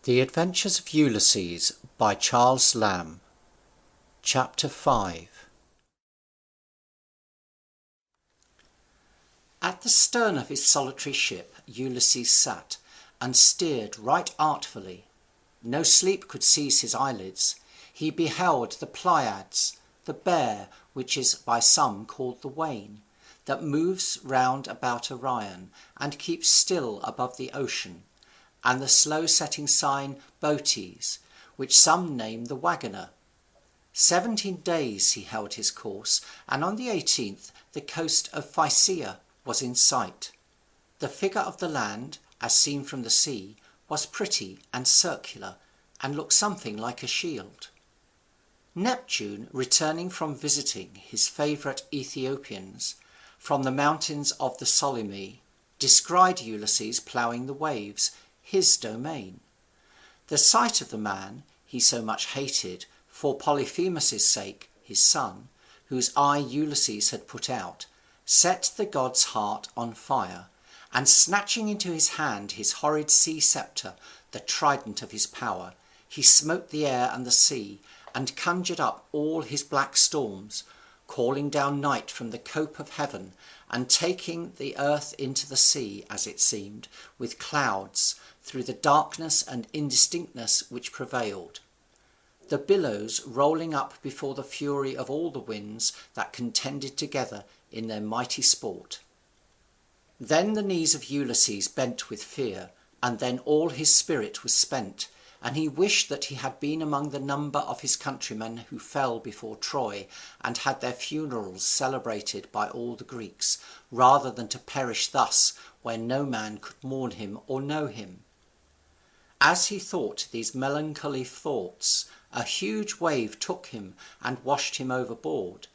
The Adventures of Ulysses by Charles Lamb. Chapter 5. At the stern of his solitary ship Ulysses sat, and steered right artfully. No sleep could seize his eyelids. He beheld the Pleiads, the Bear, which is by some called the Wain, that moves round about Orion, and keeps still above the ocean, and the slow-setting sign Bootes, which some name the Waggoner. 17 days he held his course, and on the 18th the coast of Phrygia was in sight. The figure of the land, as seen from the sea, was pretty and circular, and looked something like a shield. Neptune, returning from visiting his favourite Ethiopians from the mountains of the Solymi, descried Ulysses ploughing the waves, his domain. The sight of the man he so much hated, for Polyphemus' sake, his son, whose eye Ulysses had put out, set the god's heart on fire, and snatching into his hand his horrid sea sceptre, the trident of his power, he smote the air and the sea, and conjured up all his black storms, calling down night from the cope of heaven, and taking the earth into the sea, as it seemed, with clouds, through the darkness and indistinctness which prevailed, the billows rolling up before the fury of all the winds that contended together in their mighty sport. Then the knees of Ulysses bent with fear, and then all his spirit was spent, and he wished that he had been among the number of his countrymen who fell before Troy, and had their funerals celebrated by all the Greeks, rather than to perish thus, where no man could mourn him or know him. As he thought these melancholy thoughts, a huge wave took him and washed him overboard,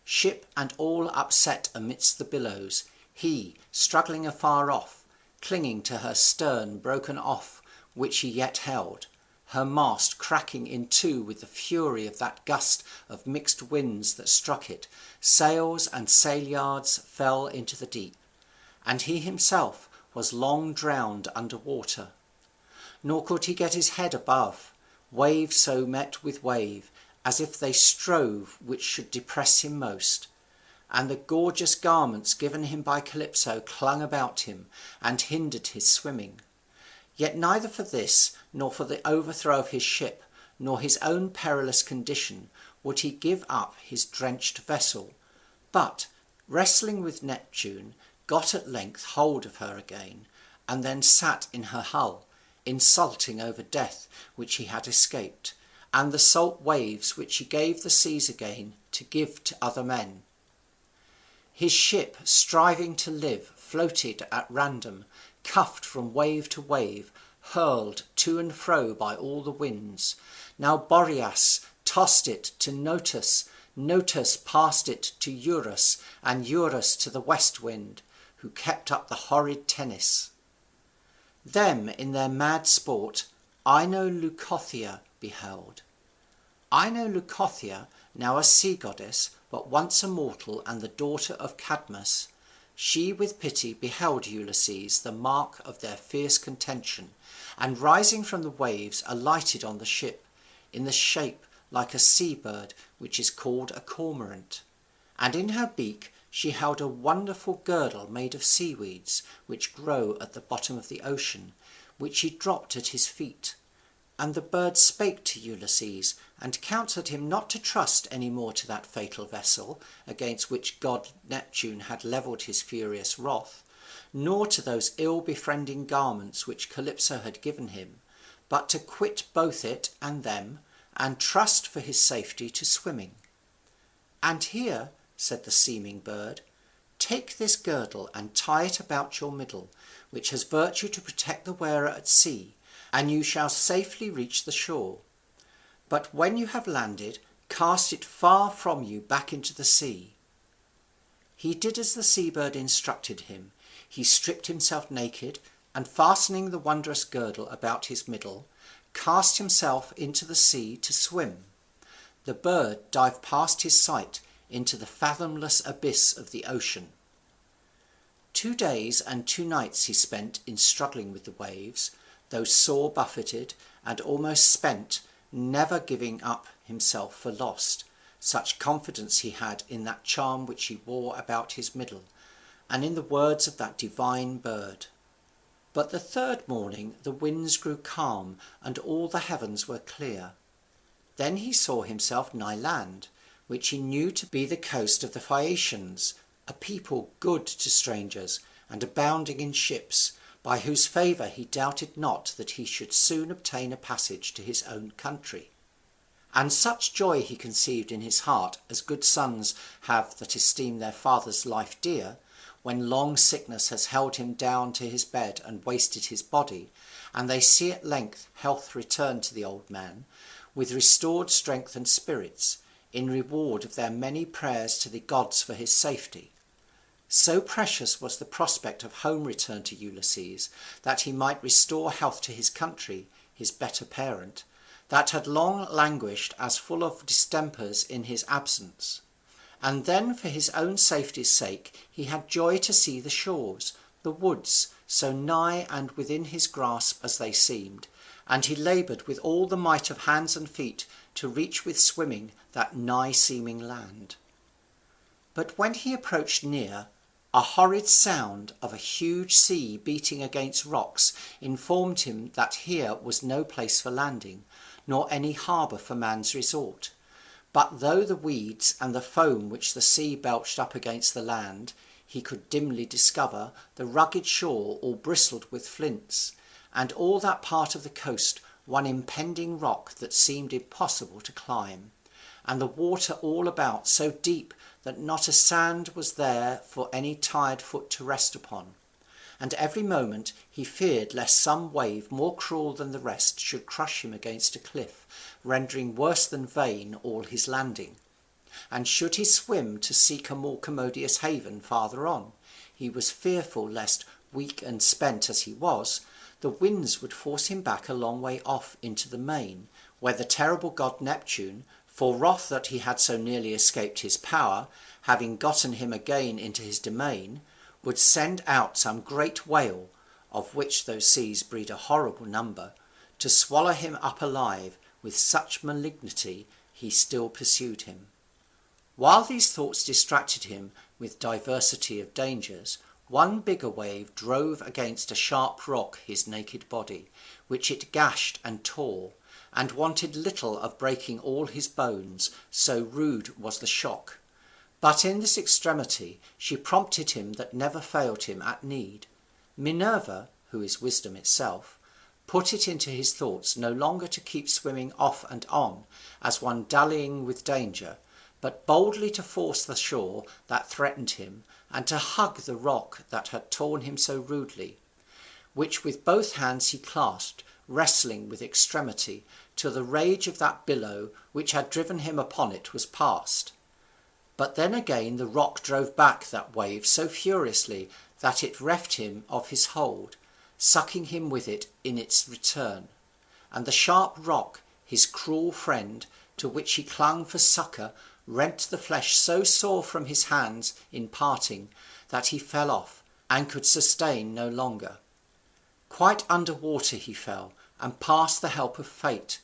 ship and all upset amidst the billows, he struggling afar off, clinging to her stern broken off, which he yet held, her mast cracking in two with the fury of that gust of mixed winds that struck it, sails and sail-yards fell into the deep, and he himself was long drowned under water. Nor could he get his head above, wave so met with wave, as if they strove which should depress him most, and the gorgeous garments given him by Calypso clung about him, and hindered his swimming. Yet neither for this, nor for the overthrow of his ship, nor his own perilous condition, would he give up his drenched vessel, but, wrestling with Neptune, got at length hold of her again, and then sat in her hull, insulting over death which he had escaped, and the salt waves which he gave the seas again to give to other men. His ship, striving to live, floated at random, cuffed from wave to wave, hurled to and fro by all the winds. Now Boreas tossed it to Notus, Notus passed it to Eurus, and Eurus to the west wind, who kept up the horrid tennis. Them in their mad sport Ino Leucothea beheld. Ino Leucothea, now a sea goddess, but once a mortal and the daughter of Cadmus, she with pity beheld Ulysses, the mark of their fierce contention, and rising from the waves alighted on the ship, in the shape like a sea-bird, which is called a cormorant, and in her beak she held a wonderful girdle made of seaweeds, which grow at the bottom of the ocean, which she dropped at his feet. And the bird spake to Ulysses, and counselled him not to trust any more to that fatal vessel, against which god Neptune had levelled his furious wrath, nor to those ill-befriending garments which Calypso had given him, but to quit both it and them, and trust for his safety to swimming. And here, said the seeming bird, take this girdle and tie it about your middle, which has virtue to protect the wearer at sea, and you shall safely reach the shore. But when you have landed, cast it far from you back into the sea. He did as the sea-bird instructed him. He stripped himself naked, and fastening the wondrous girdle about his middle, cast himself into the sea to swim. The bird dived past his sight into the fathomless abyss of the ocean. 2 days and 2 nights he spent in struggling with the waves, though sore buffeted, and almost spent, never giving up himself for lost, such confidence he had in that charm which he wore about his middle, and in the words of that divine bird. But the third morning the winds grew calm, and all the heavens were clear. Then he saw himself nigh land, which he knew to be the coast of the Phaeacians, a people good to strangers, and abounding in ships, by whose favour he doubted not that he should soon obtain a passage to his own country. And such joy he conceived in his heart as good sons have that esteem their father's life dear, when long sickness has held him down to his bed and wasted his body, and they see at length health return to the old man, with restored strength and spirits, in reward of their many prayers to the gods for his safety. So precious was the prospect of home return to Ulysses, that he might restore health to his country, his better parent, that had long languished as full of distempers in his absence. And then for his own safety's sake he had joy to see the shores, the woods, so nigh and within his grasp as they seemed, and he laboured with all the might of hands and feet to reach with swimming that nigh seeming land. But when he approached near, a horrid sound of a huge sea beating against rocks informed him that here was no place for landing, nor any harbour for man's resort. But though the weeds and the foam which the sea belched up against the land, he could dimly discover the rugged shore all bristled with flints, and all that part of the coast one impending rock that seemed impossible to climb, and the water all about so deep that not a sand was there for any tired foot to rest upon, and every moment he feared lest some wave more cruel than the rest should crush him against a cliff, rendering worse than vain all his landing. And should he swim to seek a more commodious haven farther on, he was fearful lest, weak and spent as he was, the winds would force him back a long way off into the main, where the terrible god Neptune, for wrath that he had so nearly escaped his power, having gotten him again into his domain, would send out some great whale, of which those seas breed a horrible number, to swallow him up alive. With such malignity he still pursued him. While these thoughts distracted him with diversity of dangers, one bigger wave drove against a sharp rock his naked body, which it gashed and tore, and wanted little of breaking all his bones, so rude was the shock. But in this extremity she prompted him that never failed him at need. Minerva, who is wisdom itself, put it into his thoughts no longer to keep swimming off and on, as one dallying with danger, but boldly to force the shore that threatened him, and to hug the rock that had torn him so rudely, which with both hands he clasped, wrestling with extremity, till the rage of that billow which had driven him upon it was past. But then again the rock drove back that wave so furiously that it reft him of his hold, sucking him with it in its return, and the sharp rock, his cruel friend, to which he clung for succour, rent the flesh so sore from his hands in parting that he fell off, and could sustain no longer. Quite under water he fell, and past the help of fate.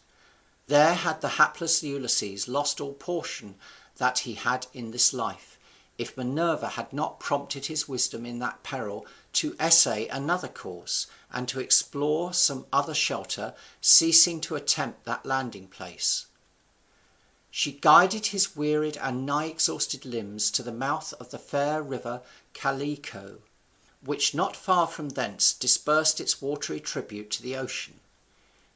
There had the hapless Ulysses lost all portion that he had in this life, if Minerva had not prompted his wisdom in that peril to essay another course, and to explore some other shelter, ceasing to attempt that landing place. She guided his wearied and nigh exhausted limbs to the mouth of the fair river Calico, which not far from thence dispersed its watery tribute to the ocean.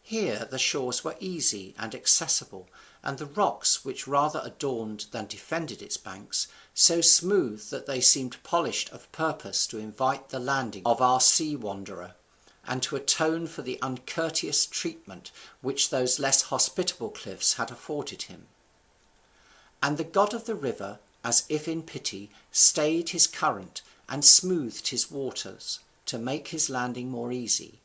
Here the shores were easy and accessible, and the rocks, which rather adorned than defended its banks, so smooth that they seemed polished of purpose to invite the landing of our sea wanderer, and to atone for the uncourteous treatment which those less hospitable cliffs had afforded him. And the god of the river, as if in pity, stayed his current, and smoothed his waters, to make his landing more easy.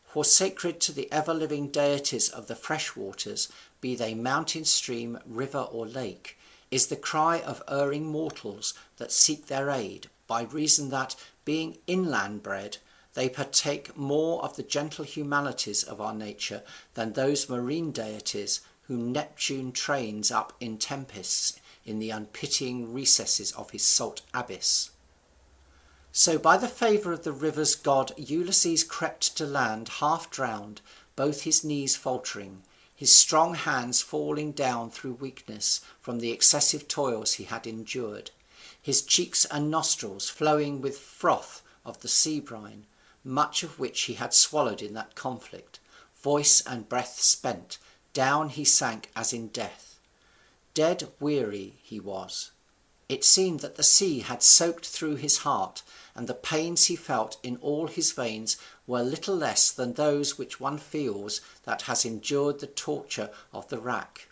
For sacred to the ever-living deities of the fresh waters, be they mountain, stream, river, or lake, is the cry of erring mortals that seek their aid, by reason that, being inland bred, They partake more of the gentle humanities of our nature than those marine deities whom Neptune trains up in tempests in the unpitying recesses of his salt abyss. So by the favour of the river's god Ulysses crept to land half drowned, both his knees faltering, his strong hands falling down through weakness from the excessive toils he had endured, his cheeks and nostrils flowing with froth of the sea brine, much of which he had swallowed in that conflict, voice and breath spent, down he sank as in death. Dead weary he was. It seemed that the sea had soaked through his heart, and the pains he felt in all his veins were little less than those which one feels that has endured the torture of the rack.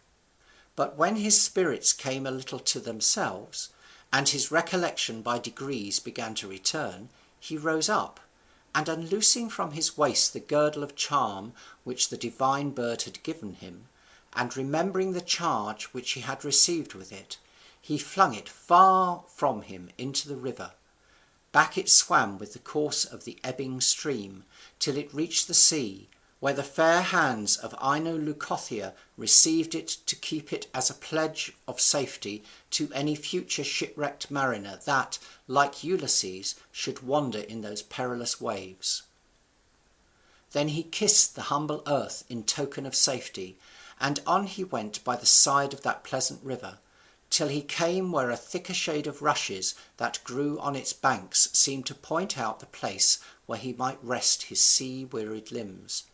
But when his spirits came a little to themselves, and his recollection by degrees began to return, he rose up, and unloosing from his waist the girdle of charm which the divine bird had given him, and remembering the charge which he had received with it, he flung it far from him into the river. Back it swam with the course of the ebbing stream, till it reached the sea, where the fair hands of Ino Leucothea received it to keep it as a pledge of safety to any future shipwrecked mariner that, like Ulysses, should wander in those perilous waves. Then he kissed the humble earth in token of safety, and on he went by the side of that pleasant river, till he came where a thicker shade of rushes that grew on its banks seemed to point out the place where he might rest his sea-wearied limbs.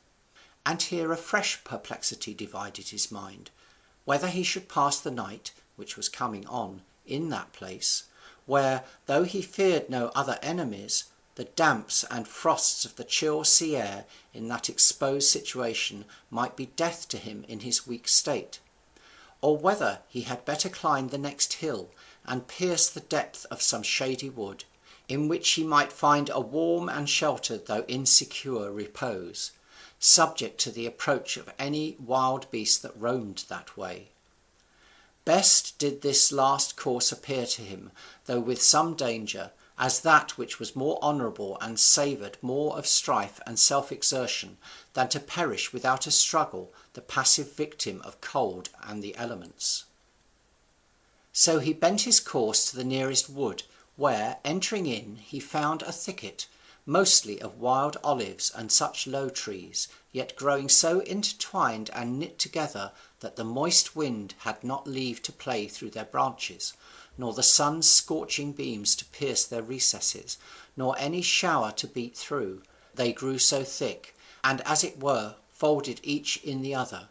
And here a fresh perplexity divided his mind, whether he should pass the night, which was coming on, in that place, where, though he feared no other enemies, the damps and frosts of the chill sea air in that exposed situation might be death to him in his weak state, or whether he had better climb the next hill, and pierce the depth of some shady wood, in which he might find a warm and sheltered though insecure repose, subject to the approach of any wild beast that roamed that way. Best did this last course appear to him, though with some danger, as that which was more honourable and savoured more of strife and self-exertion than to perish without a struggle, the passive victim of cold and the elements. So he bent his course to the nearest wood, where, entering in, he found a thicket, mostly of wild olives and such low trees, yet growing so intertwined and knit together that the moist wind had not leave to play through their branches, nor the sun's scorching beams to pierce their recesses, nor any shower to beat through, they grew so thick, and as it were folded each in the other.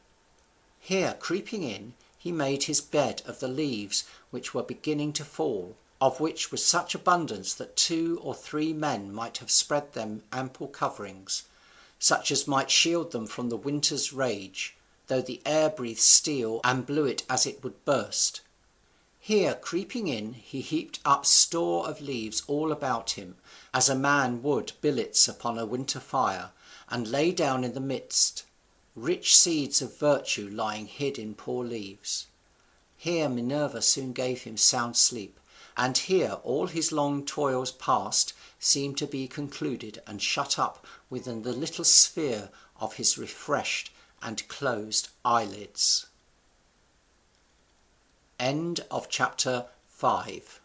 Here, creeping in, he made his bed of the leaves which were beginning to fall, of which was such abundance that 2 or 3 men might have spread them ample coverings, such as might shield them from the winter's rage, though the air breathed steel and blew it as it would burst. Here, creeping in, he heaped up store of leaves all about him, as a man would billets upon a winter fire, and lay down in the midst, rich seeds of virtue lying hid in poor leaves. Here Minerva soon gave him sound sleep, and here all his long toils past seemed to be concluded and shut up within the little sphere of his refreshed and closed eyelids. End of chapter 5.